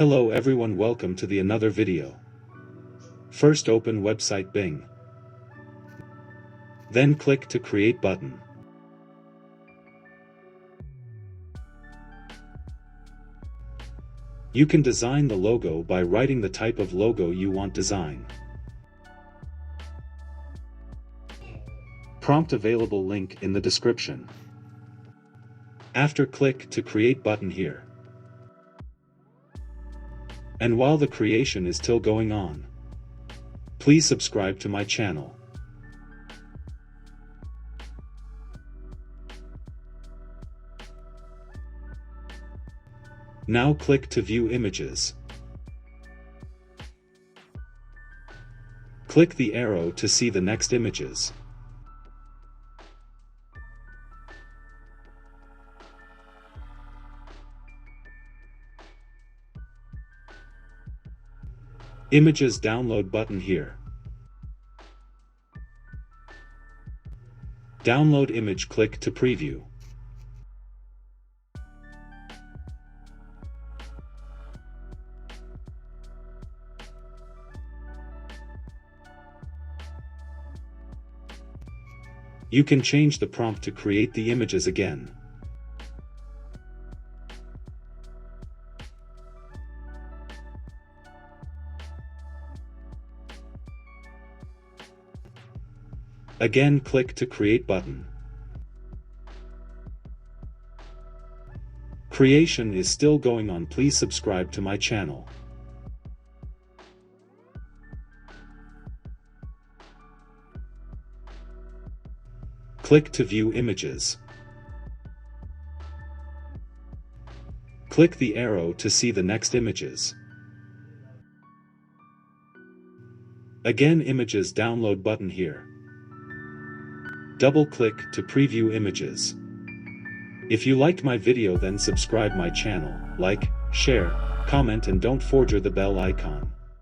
Hello everyone, welcome to the another video. First open website Bing. Then click to create button. You can design the logo by writing the type of logo you want design. Prompt available, link in the description. After click to create button here. And while the creation is still going on, please subscribe to my channel. Now click to view images. Click the arrow to see the next images. Images download button here. Download image, click to preview. You can change the prompt to create the images again. Again, click to create button. Creation is still going on. Please subscribe to my channel. Click to view images. Click the arrow to see the next images. Again, images download button here. Double-click to preview images. If you liked my video, then subscribe my channel, like, share, comment and don't forget the bell icon.